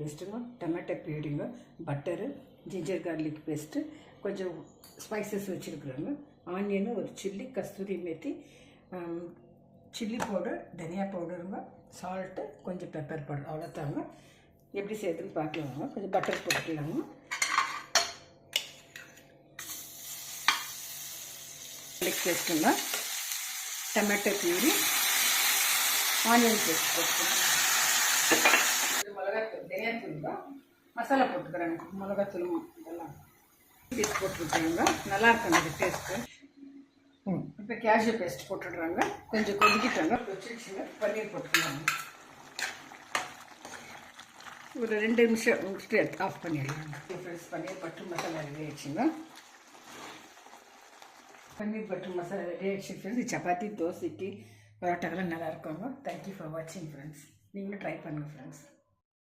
பேஸ்ட்டுங்க, tomato பியூரிங்க, butter, ginger garlic paste, கொஞ்சம் spices வச்சுருக்குறோங்க, ஆனியனு, ஒரு chilli, kasuri methi, chilli powder, தனியா பவுடருங்க, சால்ட்டு, கொஞ்சம் பெப்பர் பவுடர், அவ்வளோதாங்க. எப்படி செய்யுதுன்னு பார்க்கலாங்க. கொஞ்சம் பட்டர் போட்டுக்கலாங்க. கார்லிக் பேஸ்ட்டுங்க, டொமேட்டோ பியூரி, ஆனியன் பேஸ்ட் போட்டுக்கலாம். மிளகாத்தூள், தனியாத்தூள் தான் மசாலா போட்டுக்கிறேங்க. மிளகாத்தூள் இதெல்லாம் பேஸ்ட் போட்டுருக்காங்க. நல்லா இருக்கும் அந்த டேஸ்ட்டு. இப்போ கேஷ்யூ பேஸ்ட் போட்டுடுறாங்க. கொஞ்சம் கொதிக்கிட்டாங்க. கொதிச்சிடுச்சுங்க. பன்னீர் போட்டுக்கலாங்க. ஒரு 2 நிமிஷம் முடிச்சுட்டு ஆஃப் பண்ணிடலாங்க. ஃப்ரெண்ட்ஸ், பன்னீர் பட்டர் மசாலா ரெடி ஆயிடுச்சுங்க. பன்னீர் பட்டர் மசாலா ரெடி ஆயிடுச்சு ஃப்ரெண்ட்ஸ். சப்பாத்தி, தோசைக்கு, பரோட்டாக்கெல்லாம் நல்லா இருக்குங்க. தேங்க்யூ ஃபார் வாட்சிங் ஃப்ரெண்ட்ஸ். நீங்களும் ட்ரை பண்ணுங்கள் ஃப்ரெண்ட்ஸ்.